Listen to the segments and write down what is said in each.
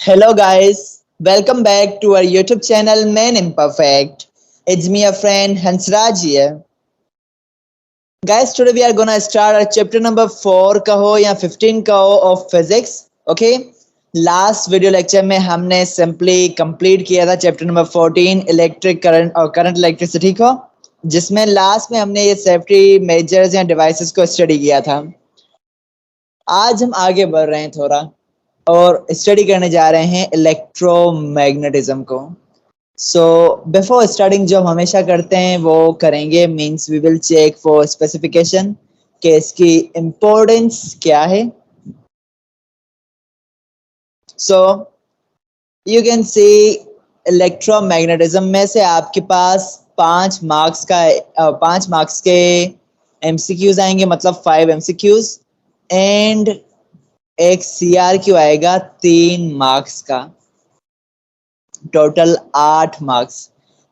Hello, guys. Welcome back to our YouTube channel, Man Imperfect. It's me, a friend, Hansraj here. Guys, today we are gonna start our chapter number 4 कहो या 15 कहो of physics. Okay? Last video lecture में हमने simply complete किया था chapter number 14 electric current और current electricity को, जिसमें लास्ट में हमने ये सेफ्टी मेजर्स या डिवाइसेस को स्टडी किया था। आज हम आगे बढ़ रहे हैं थोड़ा और स्टडी करने जा रहे हैं इलेक्ट्रोमैग्नेटिज्म को। सो बिफोर स्टार्टिंग जो हम हमेशा करते हैं वो करेंगे, means we will check for specification कि इसकी इम्पोर्टेंस क्या है। So you can see electromagnetism में से आपके पास 5 मार्क्स के एमसीक्यूज आएंगे, मतलब 5 एमसीक्यूज, एंड एक सीआरक्यू आएगा 3 मार्क्स का। Total 8 marks.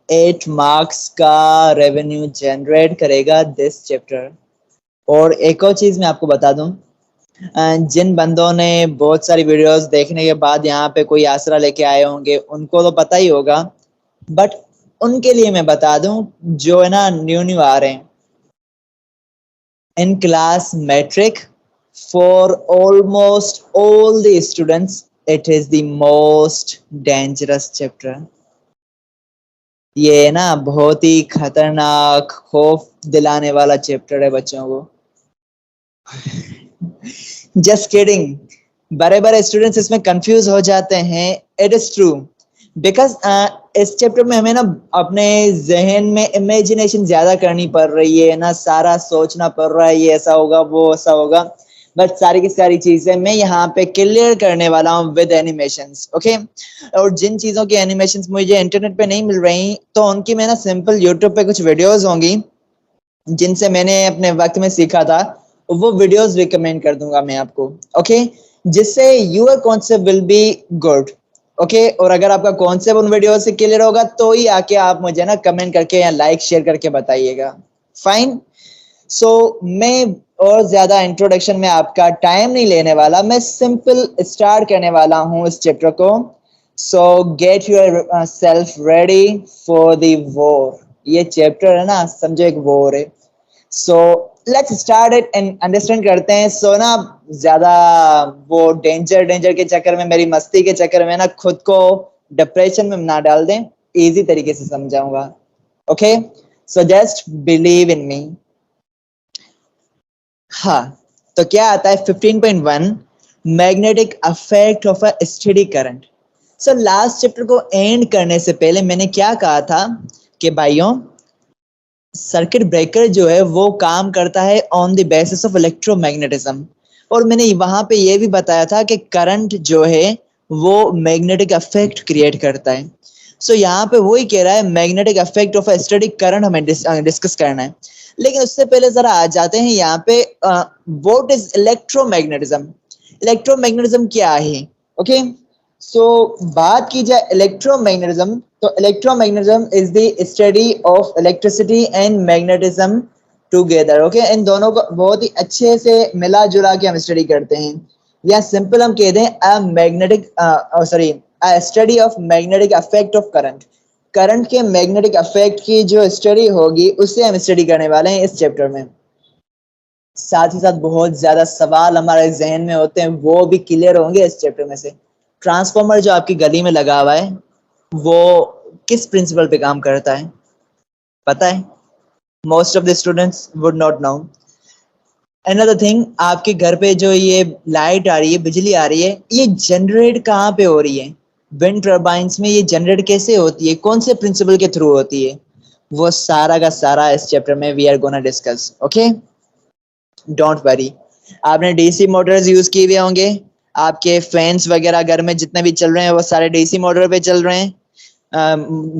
8 मार्क्स का रेवेन्यू जनरेट करेगा दिस चैप्टर। और एक और चीज मैं आपको बता दूं, जिन बंदों ने बहुत सारी वीडियोस देखने के बाद यहाँ पे कोई आसरा लेके आए होंगे उनको तो पता ही होगा, बट उनके लिए मैं बता दूं जो है ना न्यू आ रहे हैं। In class matric for almost all the students it is the most dangerous chapter. ये ना बहुत ही खतरनाक, खौफ दिलाने वाला चैप्टर है बच्चों को। जस्ट किडिंग, बड़े बड़े स्टूडेंट्स इसमें कंफ्यूज हो जाते हैं। इट इज ट्रू बिकॉज इस चैप्टर में हमें ना अपने जहन में इमेजिनेशन ज्यादा करनी पड़ रही है ना, सारा सोचना पड़ रहा है, ये ऐसा होगा वो ऐसा होगा, बट सारी की सारी चीजें मैं यहाँ पे क्लियर करने वाला हूँ विद एनिमेशंस। ओके, और जिन चीजों की एनिमेशंस मुझे इंटरनेट पे नहीं मिल रही तो उनकी मैं ना सिंपल यूट्यूब पे कुछ वीडियोस होंगी जिनसे मैंने अपने वक्त में सीखा था, वो वीडियोस रिकमेंड कर दूंगा मैं आपको। ओके, जिससे your concept will be good. Okay, और अगर आपका कॉन्सेप्ट उन वीडियो से क्लियर होगा तो ही आके आप मुझे ना कमेंट करके या लाइक शेयर करके बताइएगा। फाइन। सो मैं और ज्यादा इंट्रोडक्शन में आपका टाइम नहीं लेने वाला, मैं सिंपल स्टार्ट करने वाला हूँ इस चैप्टर को। So get yourself ready for the war. ये चैप्टर है ना, समझो एक वॉर है। So let's start it and understand करते हैं। सो ना ज्यादा वो डेंजर डेंजर के चक्कर में, मेरी मस्ती के चक्कर में ना खुद को डिप्रेशन में ना डाल दें, इजी तरीके से समझाऊंगा। Okay, so just believe in me. हाँ, तो क्या आता है 15.1, magnetic effect of a steady current. So last chapter को एंड करने से पहले मैंने क्या कहा था कि भाइयों, सर्किट ब्रेकर जो है वो काम करता है on the basis of electromagnetism, और मैंने वहां पे ये भी बताया था कि करंट जो है वो मैग्नेटिक अफेक्ट क्रिएट करता है। सो यहाँ पे वही कह रहा है magnetic effect of static current हमें डिस्कस करना है। लेकिन उससे पहले जरा आ जाते हैं यहाँ पे, व्हाट इज इलेक्ट्रोमैग्नेटिज्म। इलेक्ट्रोमैग्नेटिज्म क्या है? ओके, सो बात की जाए इलेक्ट्रोमैग्नेटिज्म, तो electromagnetism is the study of electricity and magnetism together. Okay, इन दोनों को बहुत ही अच्छे से मिला जुला के हम स्टडी करते हैं, या सिंपल हम कह दें a magnetic sorry a study of magnetic effect of current. Current के मैग्नेटिक अफेक्ट की जो स्टडी होगी उससे हम स्टडी करने वाले हैं इस चैप्टर में। साथ ही साथ बहुत ज्यादा सवाल हमारे जहन में होते हैं, वो भी क्लियर होंगे इस चैप्टर में से। ट्रांसफॉर्मर जो आपकी गली में लगा हुआ है वो किस प्रिंसिपल पे काम करता है पता है? Most of the students would not know. Another thing, आपके घर पे जो ये लाइट आ रही है, बिजली आ रही है, ये जनरेट कहाँ पे हो रही है? विंड टर्बाइंस में ये जनरेट कैसे होती है, कौन से प्रिंसिपल के थ्रू होती है? वो सारा का सारा इस चैप्टर में we are gonna discuss. Okay, don't worry. आपने डीसी मोटर्स यूज किए हुए होंगे, आपके फैंस वगैरह घर में जितने भी चल रहे हैं वो सारे डीसी मोटर पे चल रहे हैं,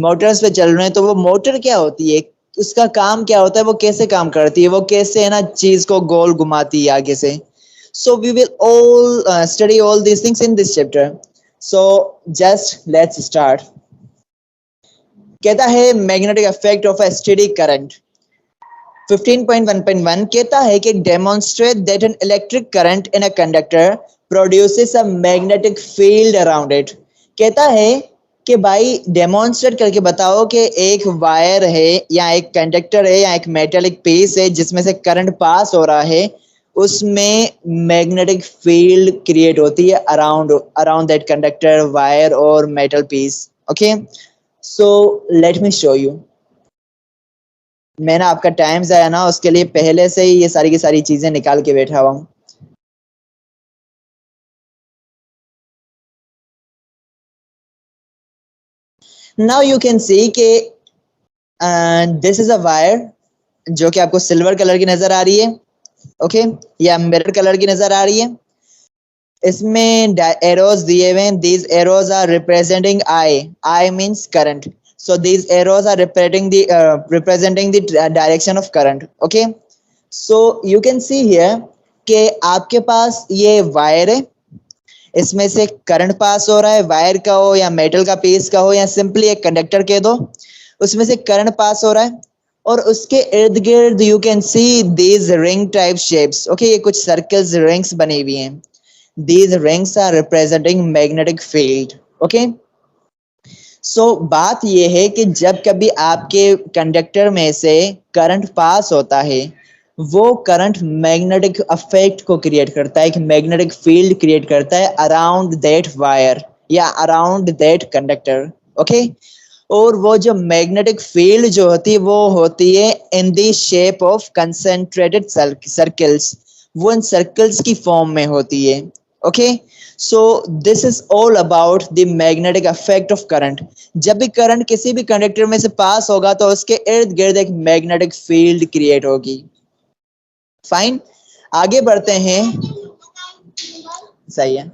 मोटर्स पे चल रहे हैं। तो वो मोटर क्या होती है, उसका काम क्या होता है, वो कैसे काम करती है, वो कैसे है ना चीज को गोल घुमाती है आगे से। So we will all study all these things in this chapter. So just let's start. कहता है magnetic effect of a steady current. 15.1.1 कहता है कि demonstrate that an electric current in a conductor produces a magnetic field around it. कहता है कि भाई demonstrate करके बताओ कि एक वायर है या एक कंडक्टर है या एक मेटेलिक पीस है जिसमें से करंट पास हो रहा है, उसमें मैग्नेटिक फील्ड क्रिएट होती है around around that conductor, wire और metal piece. Okay, so let me show you. मैंने आपका टाइम जाया ना, उसके लिए पहले से ही ये सारी की सारी चीजें निकाल के बैठा हुआ हूँ। नाउ यू कैन सी कि दिस इज अ वायर जो कि आपको सिल्वर कलर की नजर आ रही है। ओके, या मिरर कलर की नजर आ रही है। इसमें एरोज दिए हुए हैं। These arrows are representing I. I means current, so these arrows are representing the direction of current. Okay, so you can see here कि आपके पास ये वायर है, इसमें से करंट पास हो रहा है, वायर का हो या मेटल का पीस का हो या सिंपली एक कंडक्टर कह दो, उसमें से करंट पास हो रहा है। और उसके इर्द गिर्द you can see these ring type shapes. Okay, ये कुछ सर्कल्स, रिंग्स बनी हुई हैं। These rings are representing magnetic field. Okay, so बात यह है कि जब कभी आपके कंडक्टर में से करंट पास होता है, वो करंट मैग्नेटिक अफेक्ट को क्रिएट करता है, एक मैग्नेटिक फील्ड क्रिएट करता है अराउंड दैट वायर या अराउंड दैट कंडक्टर। ओके, और वो जो मैग्नेटिक फील्ड जो होती है वो होती है in the shape of concentrated circles. वो इन सर्कल्स की फॉर्म में होती है। Okay, so this is all about the magnetic effect of current. जब भी करंट किसी भी कंडक्टर में से पास होगा तो उसके इर्द गिर्द एक मैग्नेटिक फील्ड क्रिएट होगी। फाइन, आगे बढ़ते हैं। सही है,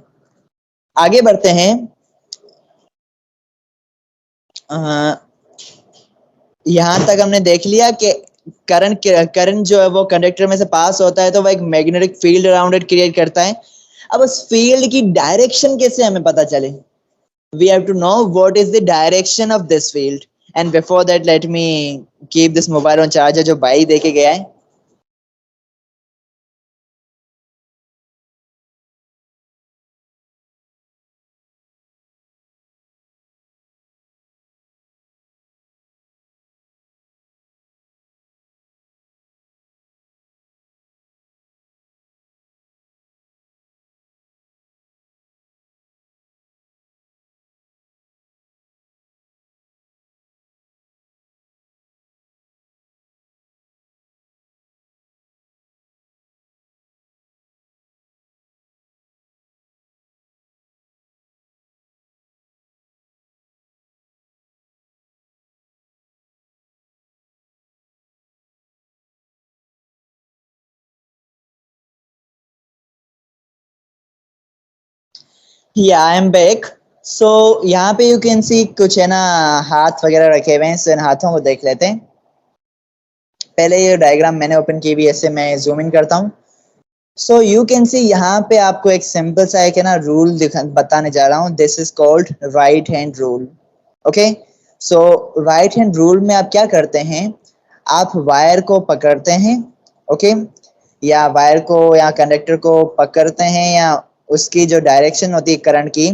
आगे बढ़ते हैं। यहां तक हमने देख लिया कि करंट जो है वो कंडक्टर में से पास होता है तो वो एक magnetic field around it create करता है। अब उस फील्ड की डायरेक्शन कैसे हमें पता चले? We have to know what is the direction of this field. And before that let me keep this mobile on charger जो भाई देके गया है। या आई एम बैक। सो यहाँ पे यू कैन सी कुछ है ना, हाथ वगैरह रखे हुए हैं, सो इन हाथों को देख लेते हैं। पहले ये डायग्राम मैंने ओपन की हुई है, इससे मैं जूम इन करता हूँ। सो यू कैन सी यहाँ पे आपको एक सिंपल सा एक है ना रूल बताने जा रहा हूँ। This is called right hand rule. Okay, so right hand rule में आप क्या करते हैं, आप वायर को पकड़ते हैं। ओके, या वायर को या कंडक्टर को पकड़ते हैं, या उसकी जो डायरेक्शन होती है करंट की,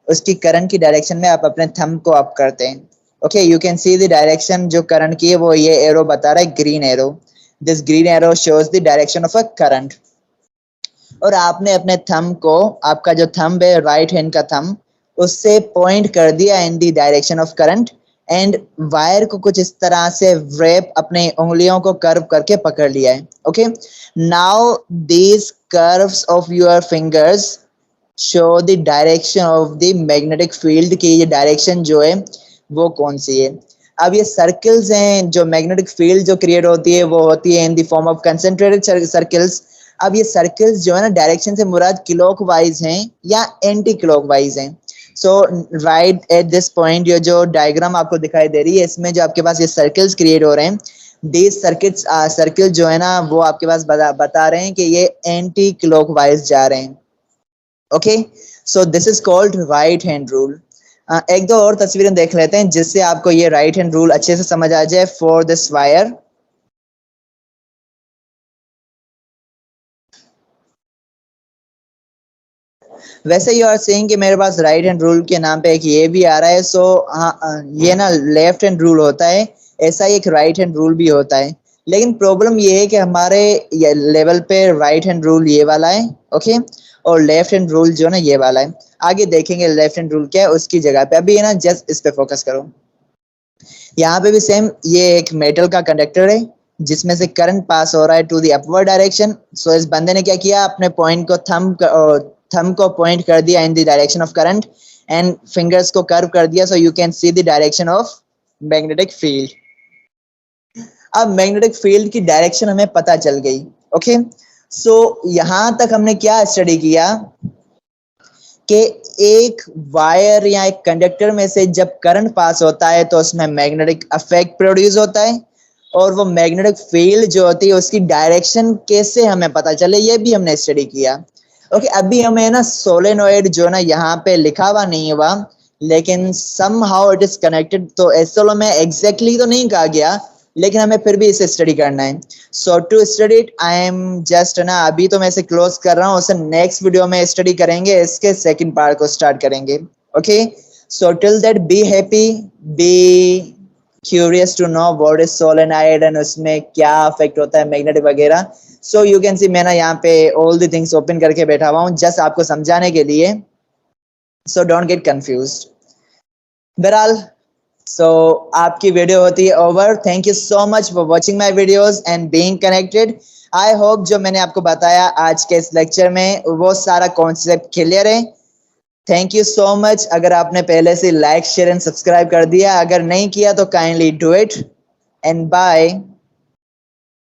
उसकी करंट की डायरेक्शन में आप अपने थंब को अप करते हैं। Okay, you can see the direction जो करंट की है, वो ये एरो बता रहा है, green arrow. This green arrow shows the direction of a current. और आपने अपने थंब को, आपका जो थंब है राइट हैंड का थंब, उससे पॉइंट कर दिया in the direction of current, and wire को कुछ इस तरह से व्रेप अपने उंगलियों को कर्व करके पकड़ लिया है। Okay, now these curves of your fingers show the direction of the magnetic field की ये डायरेक्शन जो है वो कौन सी है। अब ये सर्कल्स हैं, जो मैग्नेटिक फील्ड जो क्रिएट होती है वो होती है in the form of concentrated circles. अब ये सर्कल्स जो है ना, डायरेक्शन से मुराद क्लॉकवाइज हैं या एंटी क्लॉकवाइज हैं। सो राइट एट दिस पॉइंट, ये जो डायग्राम आपको दिखाई दे रही है, इसमें जो आपके पास ये सर्कल्स क्रिएट हो रहे हैं, दीज सर्कल जो है ना वो आपके पास बता रहे हैं कि ये एंटी क्लॉकवाइज जा रहे हैं। Okay, so this is called right hand rule. एक दो और तस्वीरें देख लेते हैं जिससे आपको ये राइट हैंड रूल अच्छे से समझ आ जाए फॉर दिस वायर। वैसे यू आर सेइंग कि मेरे पास राइट हैंड रूल के नाम पे एक ये भी आ रहा है, सो हाँ ये ना लेफ्ट हैंड रूल होता है, ऐसा ही एक राइट हैंड रूल भी होता है। लेकिन प्रॉब्लम ये है कि हमारे ये लेवल पे राइट हैंड रूल ये वाला है, ओके, और लेफ्ट हैंड रूल जो ना ये वाला है। आगे देखेंगे लेफ्ट हैंड रूल क्या है उसकी जगह पे, अभी है ना जस्ट इस पे फोकस करो। यहाँ पे भी सेम, ये एक मेटल का कंडक्टर है जिसमें से करंट पास हो रहा है टू द अपवर्ड डायरेक्शन। सो इस बंदे ने क्या किया, अपने पॉइंट को थंब को पॉइंट कर दिया in the direction of current and fingers को कर्व कर दिया, सो you can see the direction of magnetic field. अब मैग्नेटिक फील्ड की डायरेक्शन हमें पता चल गई, ओके। सो यहां तक हमने क्या स्टडी किया कि एक वायर या एक कंडक्टर में से जब करंट पास होता है तो उसमें मैग्नेटिक इफेक्ट प्रोड्यूस होता है, और वो मैग्नेटिक फील्ड जो होती है उसकी डायरेक्शन कैसे हमें पता चले ये भी हमने स्टडी किया। ओके, अभी हमें ना सोलेनोइड जो ना यहाँ पे लिखा हुआ नहीं हुआ, लेकिन somehow इट इज कनेक्टेड, तो एसोलो में एग्जैक्टली तो नहीं कहा गया, लेकिन हमें फिर भी इसे स्टडी करना है। So to study it I am just ना, अभी तो मैं इसे क्लोज कर रहा हूँ, उसे नेक्स्ट वीडियो में स्टडी करेंगे, इसके सेकंड पार्ट को स्टार्ट करेंगे। Okay, so till that be happy, be curious to know what is solenoid and उसमें क्या इफेक्ट होता है मैग्नेटिक वगैरह। सो यू कैन सी मैं ना यहाँ पे ऑल द थिंग्स ओपन करके बैठा हुआ हूँ जस्ट आपको समझाने के लिए, सो डोंट गेट कंफ्यूज्ड। बहरहाल, सो आपकी वीडियो होती है over. Thank you so much for watching my videos and being connected. I hope जो मैंने आपको बताया आज के इस लेक्चर में वो सारा कॉन्सेप्ट क्लियर है। Thank you so much. अगर आपने पहले से लाइक शेयर एंड सब्सक्राइब कर दिया, अगर नहीं किया तो kindly do it and bye.